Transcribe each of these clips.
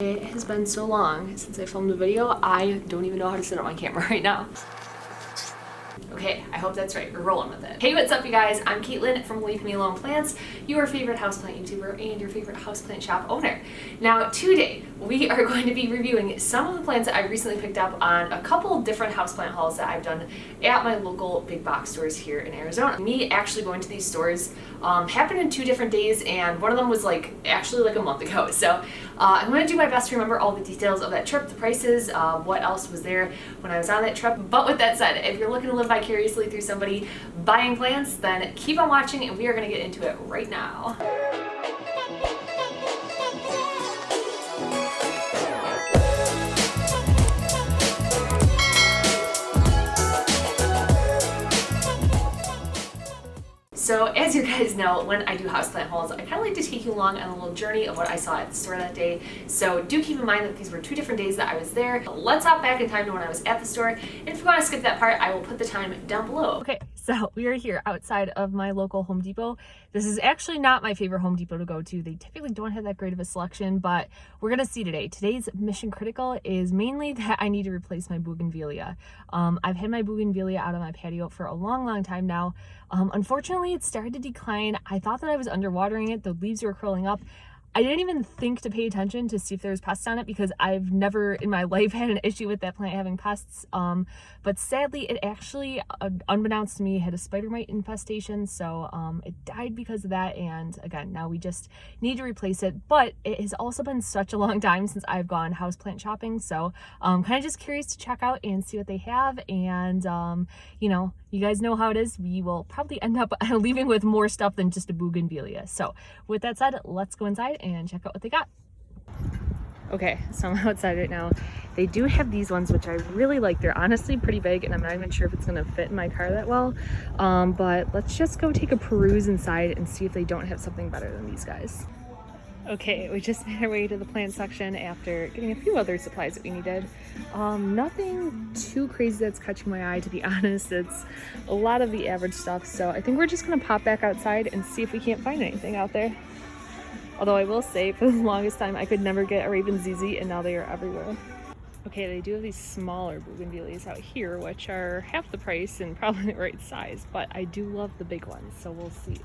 It has been so long since I filmed a video, I don't even know how to set up my camera right now. Okay, I hope that's right. We're rolling with it. Hey, what's up, you guys? I'm Caitlin from Leave Me Alone Plants, your favorite houseplant YouTuber and your favorite houseplant shop owner. Now, today we are going to be reviewing some of the plants that I recently picked up on a couple different houseplant hauls that I've done at my local big box stores here in Arizona. Me actually going to these stores happened in 2 different days, and one of them was actually a month ago. So I'm going to do my best to remember all the details of that trip, the prices, what else was there when I was on that trip. But with that said, if you're looking to live vicariously through somebody buying plants, then keep on watching and we are going to get into it right now. So as you guys know, when I do houseplant hauls, I kind of like to take you along on a little journey of what I saw at the store that day. So do keep in mind that these were 2 different days that I was there. Let's hop back in time to when I was at the store. And if you want to skip that part, I will put the time down below. Okay, so we are here outside of my local Home Depot. This is actually not my favorite Home Depot to go to. They typically don't have that great of a selection, but we're going to see today. Today's mission critical is mainly that I need to replace my bougainvillea. I've had my bougainvillea out on my patio for a long time now. Unfortunately, it started to decline. I thought that I was underwatering it. The leaves were curling up. I didn't even think to pay attention to see if there was pests on it because I've never in my life had an issue with that plant having pests. But sadly, it actually, unbeknownst to me, had a spider mite infestation. So it died because of that. And again, now we just need to replace it. But it has also been such a long time since I've gone houseplant shopping. So kind of just curious to check out and see what they have. And, you know, you guys know how it is. We will probably end up leaving with more stuff than just a bougainvillea. So with that said, let's go inside and check out what they got. Okay, so I'm outside right now. They do have these ones, which I really like. They're honestly pretty big, and I'm not even sure if it's gonna fit in my car that well. But let's just go take a peruse inside and see if they don't have something better than these guys. Okay, we just made our way to the plant section after getting a few other supplies that we needed. Nothing too crazy that's catching my eye, to be honest. It's a lot of the average stuff. So I think we're just gonna pop back outside and see if we can't find anything out there. Although I will say, for the longest time, I could never get a Raven ZZ, and now they are everywhere. Okay, they do have these smaller bougainvilleas out here, which are half the price and probably the right size, but I do love the big ones, so we'll see.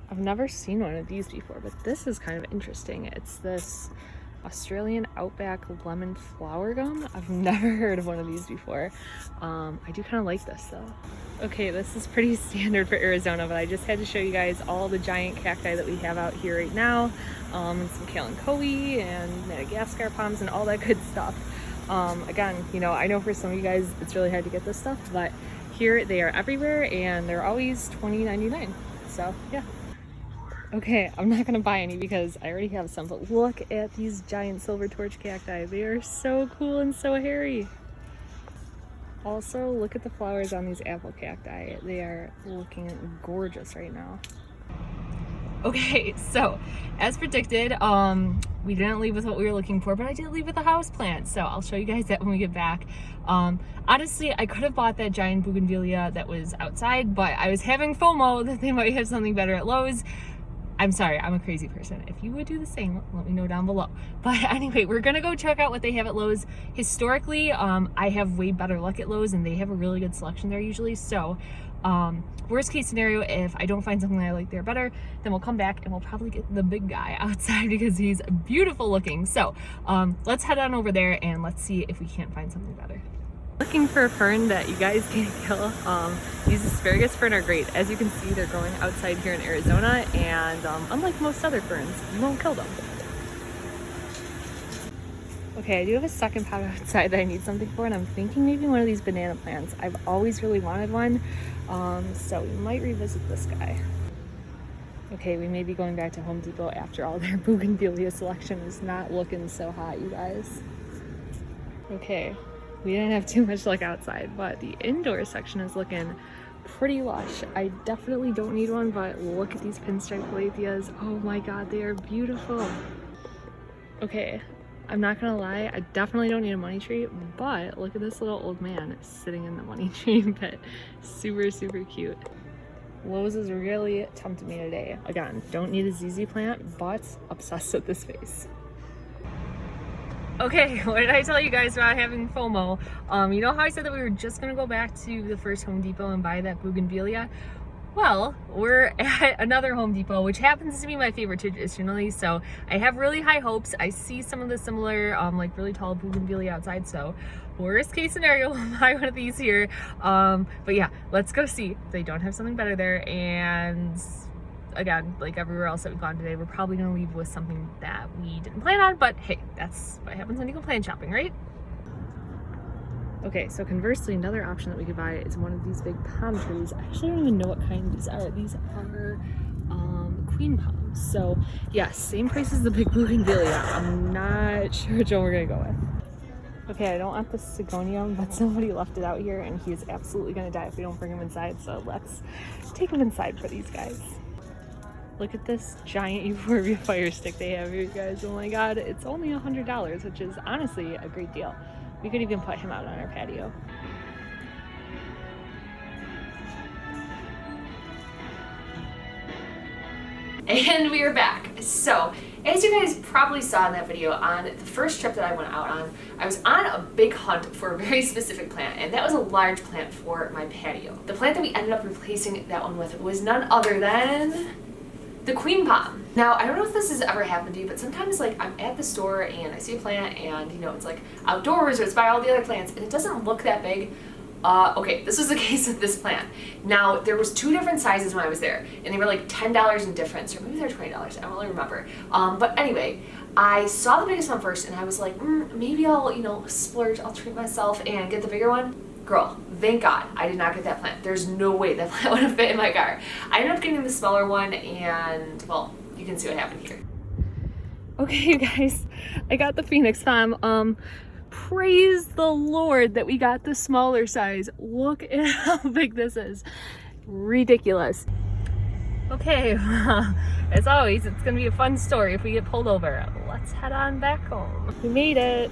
I've never seen one of these before, but this is kind of interesting. It's this Australian Outback lemon flower gum. I've never heard of one of these before. I do kind of like this though. Okay, this is pretty standard for Arizona, but I just had to show you guys all the giant cacti that we have out here right now. And some kalanchoe and Madagascar palms and all that good stuff. Again, you know, I know for some of you guys it's really hard to get this stuff, but here they are everywhere and they're always $20.99. So yeah. Okay, I'm not gonna buy any because I already have some, but look at these giant silver torch cacti. They are so cool and so hairy. Also, look at the flowers on these apple cacti. They are looking gorgeous right now. Okay, so as predicted, we didn't leave with what we were looking for, but I did leave with a house plant. So I'll show you guys that when we get back. Honestly, I could have bought that giant bougainvillea that was outside, but I was having FOMO that they might have something better at Lowe's. I'm sorry, I'm a crazy person. If you would do the same, let me know down below. But anyway, we're gonna go check out what they have at Lowe's. Historically, I have way better luck at Lowe's and they have a really good selection there usually. So worst case scenario, if I don't find something that I like there better, then we'll come back and we'll probably get the big guy outside because he's beautiful looking. So let's head on over there and let's see if we can't find something better. Looking for a fern that you guys can't kill. These asparagus fern are great. As you can see, they're growing outside here in Arizona, and unlike most other ferns, you won't kill them. Okay, I do have a second pot outside that I need something for, and I'm thinking maybe one of these banana plants. I've always really wanted one, so we might revisit this guy. Okay, we may be going back to Home Depot after all their bougainvillea selection is not looking so hot, you guys. Okay. We didn't have too much luck outside, but the indoor section is looking pretty lush. I definitely don't need one, but look at these pinstripe calatheas. Oh my god, they are beautiful. Okay, I'm not gonna lie, I definitely don't need a money tree, but look at this little old man sitting in the money tree pit. Super, super cute. Lowe's is really tempting me today. Again, don't need a ZZ plant, but obsessed with this vase. Okay, what did I tell you guys about having FOMO? You know how I said that we were just gonna go back to the first Home Depot and buy that bougainvillea? Well, we're at another Home Depot, which happens to be my favorite traditionally, so I have really high hopes. I see some of the similar, like really tall bougainvillea outside, so worst case scenario, we'll buy one of these here. But yeah, let's go see if they don't have something better there. And again, like everywhere else that we've gone today, we're probably gonna leave with something that we didn't plan on, but hey, that's what happens when you go plant shopping, right? Okay, so conversely, another option that we could buy is one of these big palm trees. I actually don't even know what kind these are. These are queen palms. So yes, same price as the big bougainvillea. I'm not sure which one we're gonna go with. Okay, I don't want the Sigonium, but somebody left it out here and he is absolutely gonna die if we don't bring him inside. So let's take him inside for these guys. Look at this giant euphorbia fire stick they have here, guys. Oh my god, it's only $100, which is honestly a great deal. We could even put him out on our patio. And we are back. So, as you guys probably saw in that video, on the first trip that I went out on, I was on a big hunt for a very specific plant, and that was a large plant for my patio. The plant that we ended up replacing that one with was none other than the queen palm. Now, I don't know if this has ever happened to you, but sometimes like I'm at the store and I see a plant and you know, it's like outdoors or it's by all the other plants and it doesn't look that big. Okay, this was the case with this plant. Now, there was two different sizes when I was there and they were like $10 in difference, or maybe they're $20, I don't really remember. But anyway, I saw the biggest one first and I was like, maybe I'll, you know, splurge, I'll treat myself and get the bigger one. Girl, thank God I did not get that plant. There's no way that plant would have fit in my car. I ended up getting the smaller one and, well, you can see what happened here. Okay, you guys, I got the Phoenix palm. Praise the Lord that we got the smaller size. Look at how big this is. Ridiculous. Okay, as always, it's gonna be a fun story if we get pulled over. Let's head on back home. We made it.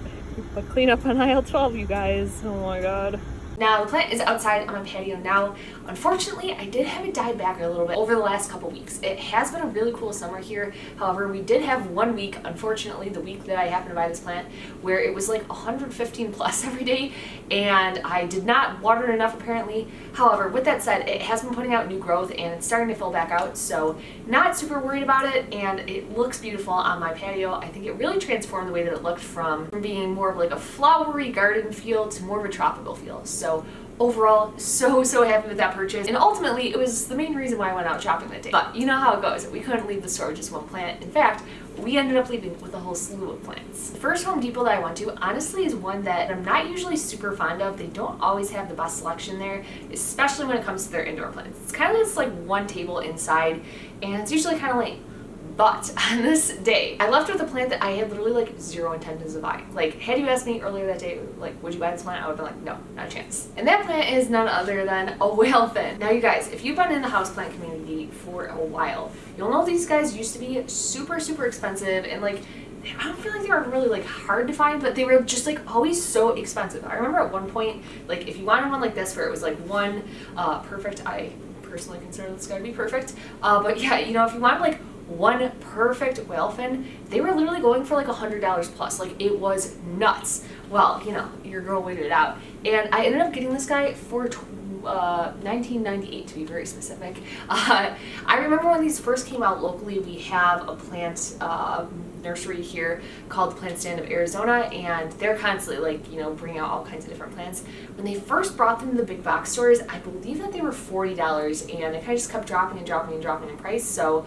But clean up on aisle 12, you guys. Oh my god. Now, the plant is outside on my patio now. Unfortunately, I did have it die back a little bit over the last couple weeks. It has been a really cool summer here. However, we did have 1 week, unfortunately, the week that I happened to buy this plant, where it was like 115 plus every day, and I did not water it enough apparently. However, with that said, it has been putting out new growth and it's starting to fill back out, so not super worried about it, and it looks beautiful on my patio. I think it really transformed the way that it looked from being more of like a flowery garden feel to more of a tropical feel. So overall, so happy with that purchase, and ultimately it was the main reason why I went out shopping that day. But you know how it goes, we couldn't leave the store with just one plant. In fact, we ended up leaving with a whole slew of plants. The first Home Depot that I went to honestly is one that I'm not usually super fond of. They don't always have the best selection there, especially when it comes to their indoor plants. It's kind of just like one table inside and it's usually kind of lame. But on this day, I left with a plant that I had literally like zero intentions of buying. Like, had you asked me earlier that day, like, would you buy this plant? I would have been like, no, not a chance. And that plant is none other than a whale fin. Now, you guys, if you've been in the houseplant community for a while, you'll know these guys used to be super expensive, and like, I don't feel like they were really like hard to find, but they were just like always so expensive. I remember at one point, like if you wanted one like this where it was like one perfect, I personally consider this guy to be perfect, but yeah, you know, if you wanted like one perfect whale fin, they were literally going for like $100 plus. Like, it was nuts. Well, you know, your girl waited it out, and I ended up getting this guy for $19.98 to be very specific. I remember when these first came out locally, we have a plant nursery here called the Plant Stand of Arizona, and they're constantly like, you know, bringing out all kinds of different plants. When they first brought them to the big box stores, I believe that they were $40, and it kind of just kept dropping in price. So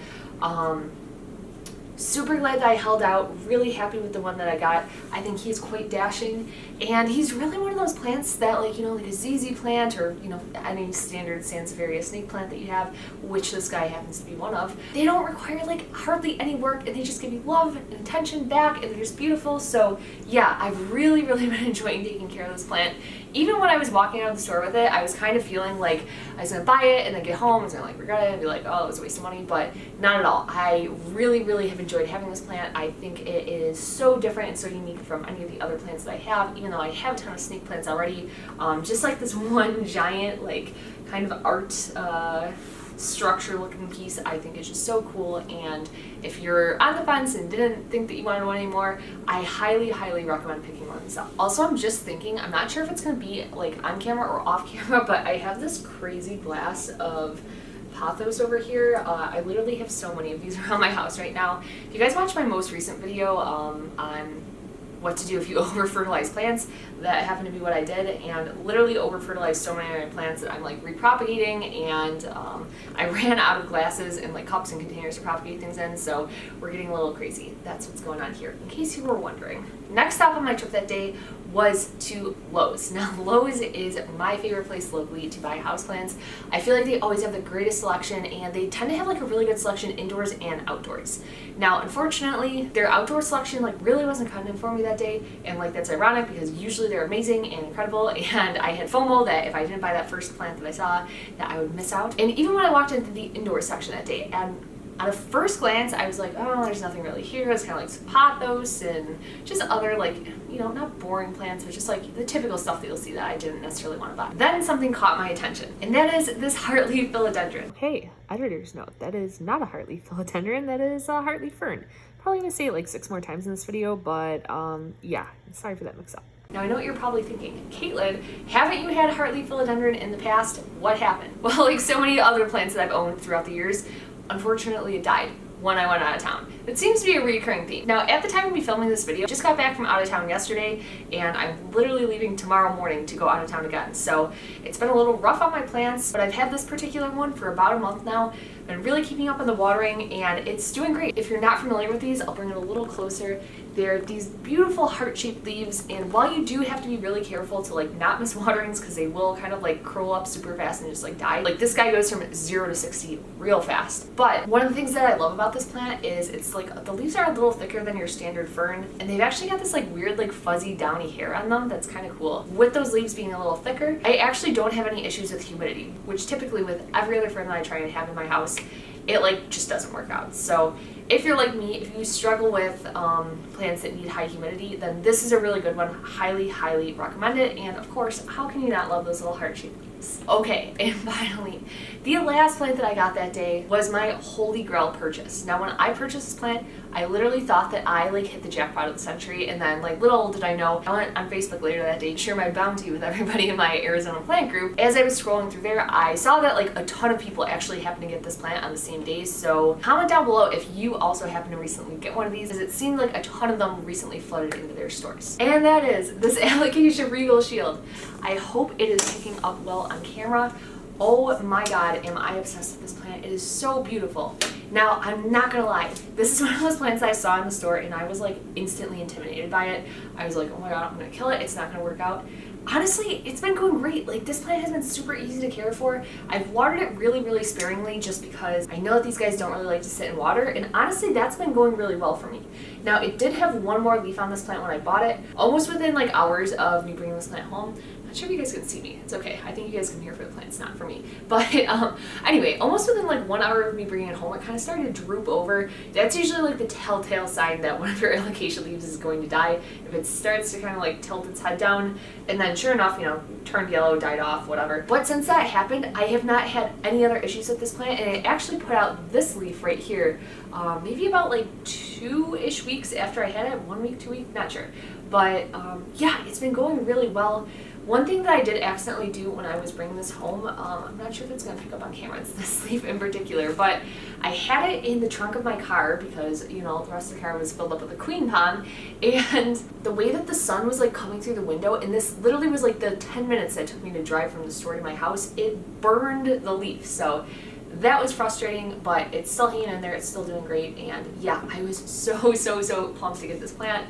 super glad that I held out, really happy with the one that I got. I think he's quite dashing, and he's really one of those plants that, like, you know, like a ZZ plant or, you know, any standard Sansevieria snake plant that you have, which this guy happens to be one of. They don't require like hardly any work, and they just give you love and attention back, and they're just beautiful. So yeah, I've really been enjoying taking care of this plant. Even when I was walking out of the store with it, I was kind of feeling like I was gonna buy it and then get home and then like regret it and be like, oh, it was a waste of money, but not at all. I really have enjoyed having this plant. I think it is so different and so unique from any of the other plants that I have, even though I have a ton of snake plants already. Just like this one giant, like, kind of art structure looking piece I think is just so cool, and if you're on the fence and didn't think that you wanted one anymore, I highly recommend picking one of these up. Also, I'm just thinking, I'm not sure if it's going to be like on camera or off camera, but I have this crazy glass of pothos over here. I literally have so many of these around my house right now. If you guys watched my most recent video on what to do if you over fertilize plants, that happened to be what I did, and literally over fertilized so many of my plants that I'm like repropagating, and I ran out of glasses and like cups and containers to propagate things in, so we're getting a little crazy. That's what's going on here, in case you were wondering. Next stop on my trip that day was to Lowe's. Now, Lowe's is my favorite place locally to buy houseplants. I feel like they always have the greatest selection, and they tend to have like a really good selection indoors and outdoors. Now, unfortunately, their outdoor selection like really wasn't cutting it for me that day, and like that's ironic because usually they're amazing and incredible, and I had FOMO that if I didn't buy that first plant that I saw, that I would miss out. And even when I walked into the indoor section that day, and at a first glance, I was like, oh, there's nothing really here. It's kind of like some pothos and just other like, you know, not boring plants, but just like the typical stuff that you'll see that I didn't necessarily want to buy. Then something caught my attention, and that is this Hartley Philodendron. Hey, editor's note, that is not a Hartley Philodendron, that is a Hartley Fern. Probably gonna say it like 6 more times in this video, but yeah, sorry for that mix up. Now, I know what you're probably thinking, Caitlin, haven't you had Hartley Philodendron in the past? What happened? Well, like so many other plants that I've owned throughout the years, unfortunately it died when I went out of town. It seems to be a recurring theme. Now, at the time of me filming this video, I just got back from out of town yesterday, and I'm literally leaving tomorrow morning to go out of town again. So it's been a little rough on my plants, but I've had this particular one for about a month now. Been really keeping up on the watering, and it's doing great. If you're not familiar with these, I'll bring it a little closer. They're these beautiful heart-shaped leaves, and while you do have to be really careful to like not miss waterings because they will kind of like curl up super fast and just like die. Like this guy goes from 0 to 60 real fast. But one of the things that I love about this plant is it's like the leaves are a little thicker than your standard fern, and they've actually got this like weird like fuzzy downy hair on them that's kind of cool. With those leaves being a little thicker, I actually don't have any issues with humidity, which typically with every other fern that I try and have in my house, it like just doesn't work out. So if you're like me, if you struggle with plants that need high humidity, then this is a really good one. Highly recommend it. And of course, how can you not love those little heart-shaped leaves? Okay, and finally, the last plant that I got that day was my holy grail purchase. Now, when I purchased this plant, I literally thought that I like hit the jackpot of the century, and then like little did I know, I went on Facebook later that day to share my bounty with everybody in my Arizona plant group. As I was scrolling through there, I saw that like a ton of people actually happened to get this plant on the same day. So comment down below if you also happen to recently get one of these, as it seemed like a ton of them recently flooded into their stores. And that is this Allocation Regal shield. I hope it is picking up well on camera. Oh my god, am I obsessed with this plant. It is so beautiful. Now, I'm not gonna lie, this is one of those plants I saw in the store and I was like instantly intimidated by it. I was like, oh my god, I'm gonna kill it, it's not gonna work out. Honestly, it's been going great. Like, this plant has been super easy to care for. I've watered it really sparingly just because I know that these guys don't really like to sit in water, and honestly, that's been going really well for me. Now, it did have one more leaf on this plant when I bought it, almost within like hours of me bringing this plant home. Not sure if you guys can see me. It's okay. I think you guys can hear for the plants, not for me. But anyway, almost within like 1 hour of me bringing it home, it kind of started to droop over. That's usually like the telltale sign that one of your allocation leaves is going to die. If it starts to kind of like tilt its head down, and then sure enough, you know, turned yellow, died off, whatever. But since that happened, I have not had any other issues with this plant, and it actually put out this leaf right here, maybe about like 2-ish weeks after I had it. 1 week, 2 weeks, not sure. But yeah, it's been going really well. One thing that I did accidentally do when I was bringing this home, I'm not sure if it's going to pick up on camera, it's this leaf in particular, but I had it in the trunk of my car because, you know, the rest of the car was filled up with a queen pond, and the way that the sun was like coming through the window, and this literally was like the 10 minutes that it took me to drive from the store to my house, it burned the leaf. So that was frustrating, but it's still hanging in there, it's still doing great, and yeah, I was so pumped to get this plant.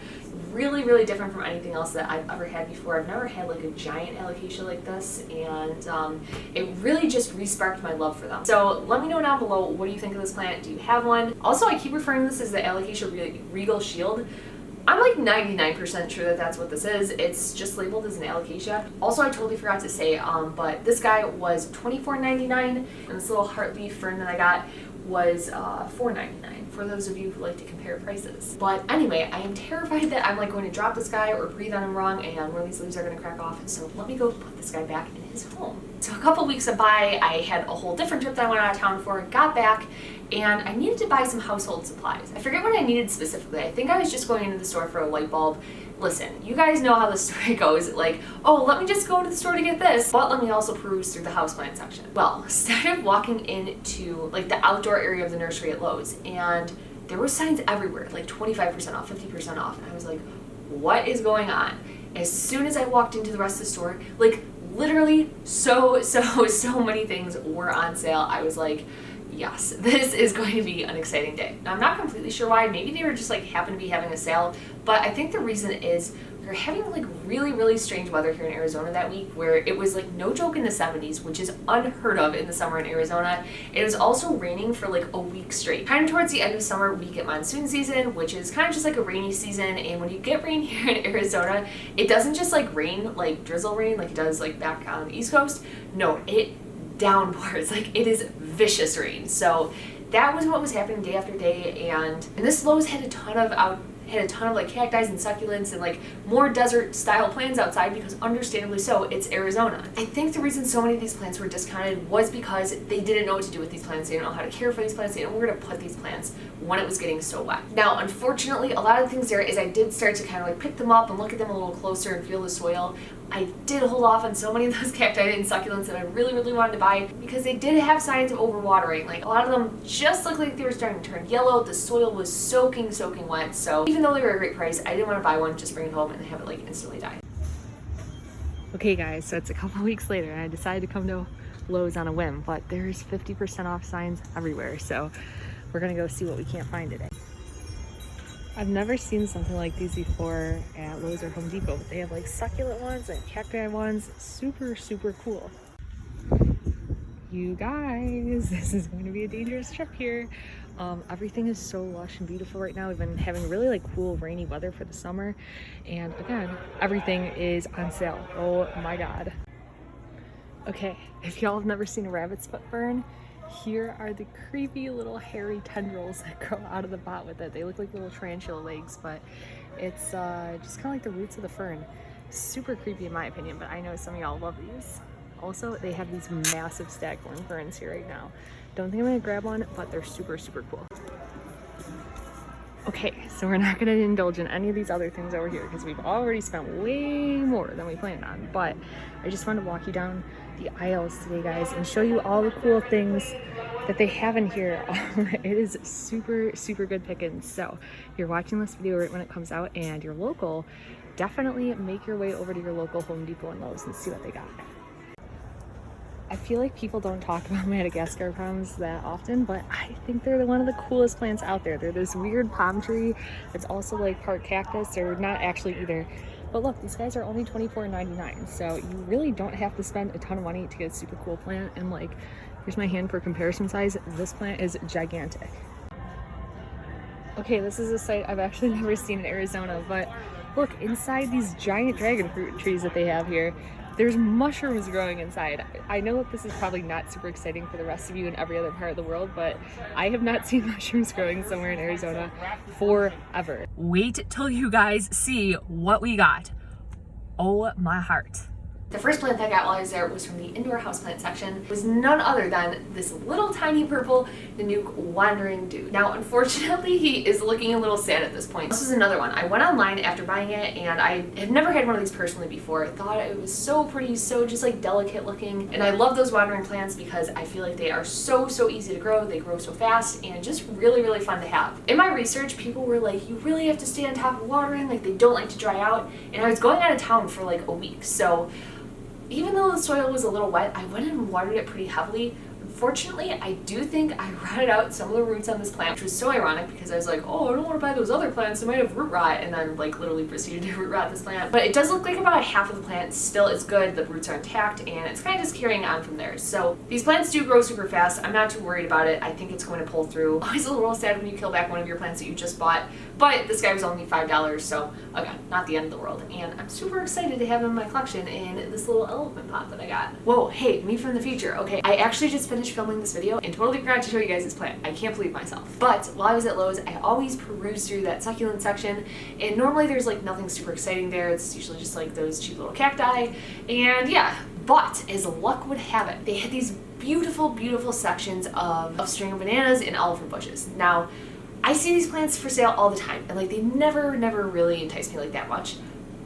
Really different from anything else that I've ever had before. I've never had like a giant alocasia like this, and it really just re-sparked my love for them. So let me know down below, what do you think of this plant? Do you have one? Also, I keep referring to this as the Allocation Regal Shield. I'm like 99% sure that that's what this is. It's just labeled as an alocasia. Also, I totally forgot to say, but this guy was $24.99, and this little heartleaf fern that I got was $4.99 for those of you who like to compare prices. But anyway, I am terrified that I'm like going to drop this guy or breathe on him wrong and one of these leaves are going to crack off. So let me go put this guy back in his home. So a couple weeks went by, I had a whole different trip that I went out of town for, got back, and I needed to buy some household supplies. I forget what I needed specifically. I think I was just going into the store for a light bulb. Listen, you guys know how the story goes. Like, oh, let me just go to the store to get this, but let me also peruse through the houseplant section. Well, instead of walking into like the outdoor area of the nursery at Lowe's, and there were signs everywhere, like 25% off, 50% off, and I was like, what is going on? As soon as I walked into the rest of the store, like literally so many things were on sale. I was like, yes, this is going to be an exciting day. Now, I'm not completely sure why. Maybe they were just like happened to be having a sale, but I think the reason is we were having like really strange weather here in Arizona that week, where it was like no joke in the 70s, which is unheard of in the summer in Arizona. It was also raining for like a week straight. Kind of towards the end of summer, we get monsoon season, which is kind of just like a rainy season. And when you get rain here in Arizona, it doesn't just like rain, like drizzle rain, like it does like back on the East Coast. No, it downpours. Like it is vicious rain. So that was what was happening day after day, and this Lowe's had a ton of like cacti and succulents and like more desert style plants outside, because understandably so, it's Arizona. I think the reason so many of these plants were discounted was because they didn't know what to do with these plants. They didn't know how to care for these plants. They didn't know where to put these plants when it was getting so wet. Now, unfortunately, a lot of the things there is I did start to kind of like pick them up and look at them a little closer and feel the soil. I did hold off on so many of those cacti and succulents that I really wanted to buy, because they did have signs of overwatering. Like a lot of them just looked like they were starting to turn yellow. The soil was soaking wet. So even though they were a great price, I didn't want to buy one, just bring it home and have it like instantly die. Okay guys, so it's a couple weeks later and I decided to come to Lowe's on a whim, but there's 50% off signs everywhere. So we're gonna go see what we can't find today. I've never seen something like these before at Lowe's or Home Depot, but they have like succulent ones and cacti ones. Super cool. You guys, this is going to be a dangerous trip here. Everything is so lush and beautiful right now. We've been having really like cool rainy weather for the summer, and again, everything is on sale. Oh my god. Okay, if y'all have never seen a rabbit's foot fern, here are the creepy little hairy tendrils that grow out of the pot with it. They look like little tarantula legs, but it's just kind of like the roots of the fern. Super creepy in my opinion, but I know some of y'all love these. Also, they have these massive staghorn ferns here right now. Don't think I'm gonna grab one, but they're super cool. Okay, so we're not gonna indulge in any of these other things over here because we've already spent way more than we planned on, but I just wanted to walk you down the aisles today, guys, and show you all the cool things that they have in here. It is super good pickings. So if you're watching this video right when it comes out and you're local, definitely make your way over to your local Home Depot and Lowe's and see what they got. I feel like people don't talk about Madagascar palms that often, but I think they're one of the coolest plants out there. They're this weird palm tree that's also like part cactus. They're not actually either. But look, these guys are only $24.99, so you really don't have to spend a ton of money to get a super cool plant. And like, here's my hand for comparison size. This plant is gigantic. Okay, this is a sight I've actually never seen in Arizona, but look, inside these giant dragon fruit trees that they have here, there's mushrooms growing inside. I know that this is probably not super exciting for the rest of you in every other part of the world, but I have not seen mushrooms growing somewhere in Arizona forever. Wait till you guys see what we got. Oh my heart. The first plant I got while I was there was from the indoor houseplant section. It was none other than this little tiny purple Nanook wandering dude. Now, unfortunately, he is looking a little sad at this point. This is another one. I went online after buying it, and I had never had one of these personally before. I thought it was so pretty, so just like delicate looking. And I love those wandering plants because I feel like they are so easy to grow. They grow so fast and just really fun to have. In my research, people were like, you really have to stay on top of watering. Like, they don't like to dry out. And I was going out of town for like a week. So even though the soil was a little wet, I went and watered it pretty heavily. Unfortunately, I do think I rotted out some of the roots on this plant, which was so ironic because I was like, oh, I don't want to buy those other plants, they might have root rot, and then like literally proceeded to root rot this plant. But it does look like about half of the plant still is good, the roots are intact, and it's kind of just carrying on from there. So these plants do grow super fast. I'm not too worried about it. I think it's going to pull through. Always a little sad when you kill back one of your plants that you just bought, but this guy was only $5, so again, not the end of the world. And I'm super excited to have him in my collection in this little elephant pot that I got. Whoa, hey, me from the future. Okay, I actually just finished finished filming this video and totally forgot to show you guys this plant. I can't believe myself. But while I was at Lowe's, I always peruse through that succulent section, and normally there's like nothing super exciting there. It's usually just like those cheap little cacti, and yeah. But as luck would have it, they had these beautiful, beautiful sections of string of bananas and elephant bushes. Now, I see these plants for sale all the time, and like they never really entice me like that much.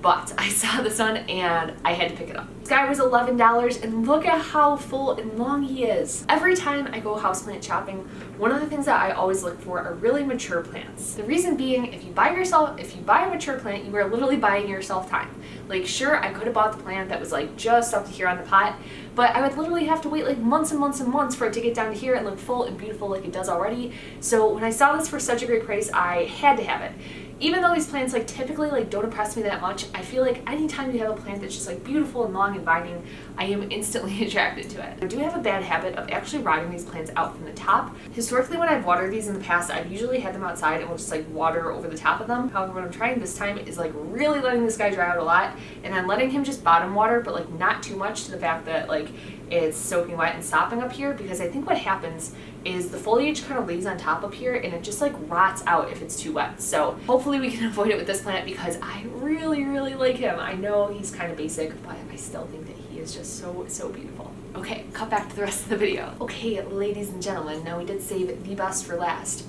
But I saw this one and I had to pick it up. This guy was $11, and look at how full and long he is. Every time I go houseplant shopping, one of the things that I always look for are really mature plants. The reason being, if you buy a mature plant, you are literally buying yourself time. Like, sure, I could have bought the plant that was like just up to here on the pot, but I would literally have to wait like months and months and months for it to get down to here and look full and beautiful like it does already. So when I saw this for such a great price, I had to have it. Even though these plants like typically like don't impress me that much, I feel like anytime you have a plant that's just like beautiful and long and vining, I am instantly attracted to it. I do have a bad habit of actually rotting these plants out from the top. Historically, when I've watered these in the past, I've usually had them outside and will just like water over the top of them. However, what I'm trying this time is like really letting this guy dry out a lot, and then letting him just bottom water, but like not too much to the fact that like it's soaking wet and stopping up here, because I think what happens is the foliage kind of lays on top up here and it just like rots out if it's too wet. So hopefully we can avoid it with this plant, because I really like him. I know he's kind of basic, but I still think that he is just so beautiful. Okay, cut back to the rest of the video. Okay, ladies and gentlemen, now we did save the best for last,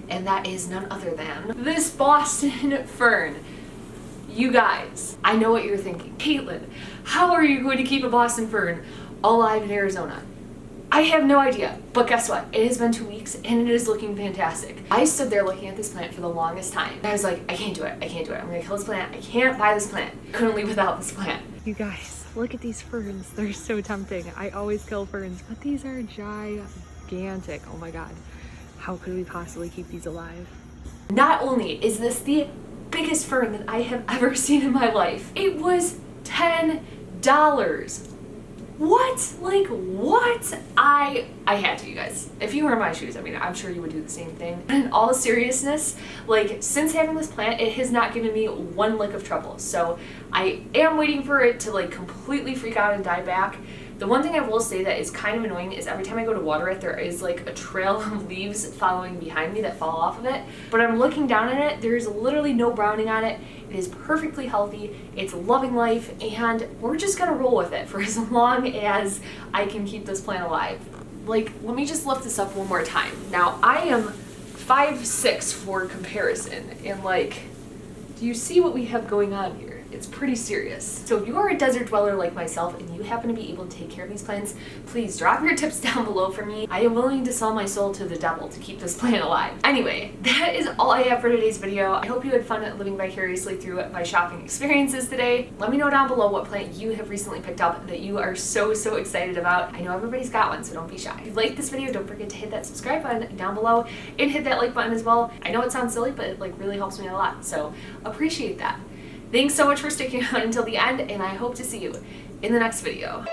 and that is none other than this Boston Fern. You guys, I know what you're thinking. Caitlin, how are you going to keep a Boston Fern alive in Arizona? I have no idea, but guess what? It has been 2 weeks and it is looking fantastic. I stood there looking at this plant for the longest time, and I was like, I can't do it. I'm gonna kill this plant. I can't buy this plant. Couldn't leave without this plant. You guys, look at these ferns. They're so tempting. I always kill ferns, but these are gigantic. Oh my God. How could we possibly keep these alive? Not only is this the biggest fern that I have ever seen in my life, it was $10. What? Like, what? I had to, you guys. If you were in my shoes, I mean, I'm sure you would do the same thing. But in all seriousness, like, since having this plant, it has not given me one lick of trouble. So I am waiting for it to like completely freak out and die back. The one thing I will say that is kind of annoying is every time I go to water it, there is like a trail of leaves following behind me that fall off of it. But I'm looking down at it, there's literally no browning on it. It is perfectly healthy, it's loving life, and we're just gonna roll with it for as long as I can keep this plant alive. Like, let me just lift this up one more time. Now, I am 5'6" for comparison, and like, do you see what we have going on here? It's pretty serious. So if you are a desert dweller like myself and you happen to be able to take care of these plants, please drop your tips down below for me. I am willing to sell my soul to the devil to keep this plant alive. Anyway, that is all I have for today's video. I hope you had fun living vicariously through my shopping experiences today. Let me know down below what plant you have recently picked up that you are so excited about. I know everybody's got one, so don't be shy. If you liked this video, don't forget to hit that subscribe button down below and hit that like button as well. I know it sounds silly, but it like really helps me a lot, so appreciate that. Thanks so much for sticking around until the end, and I hope to see you in the next video.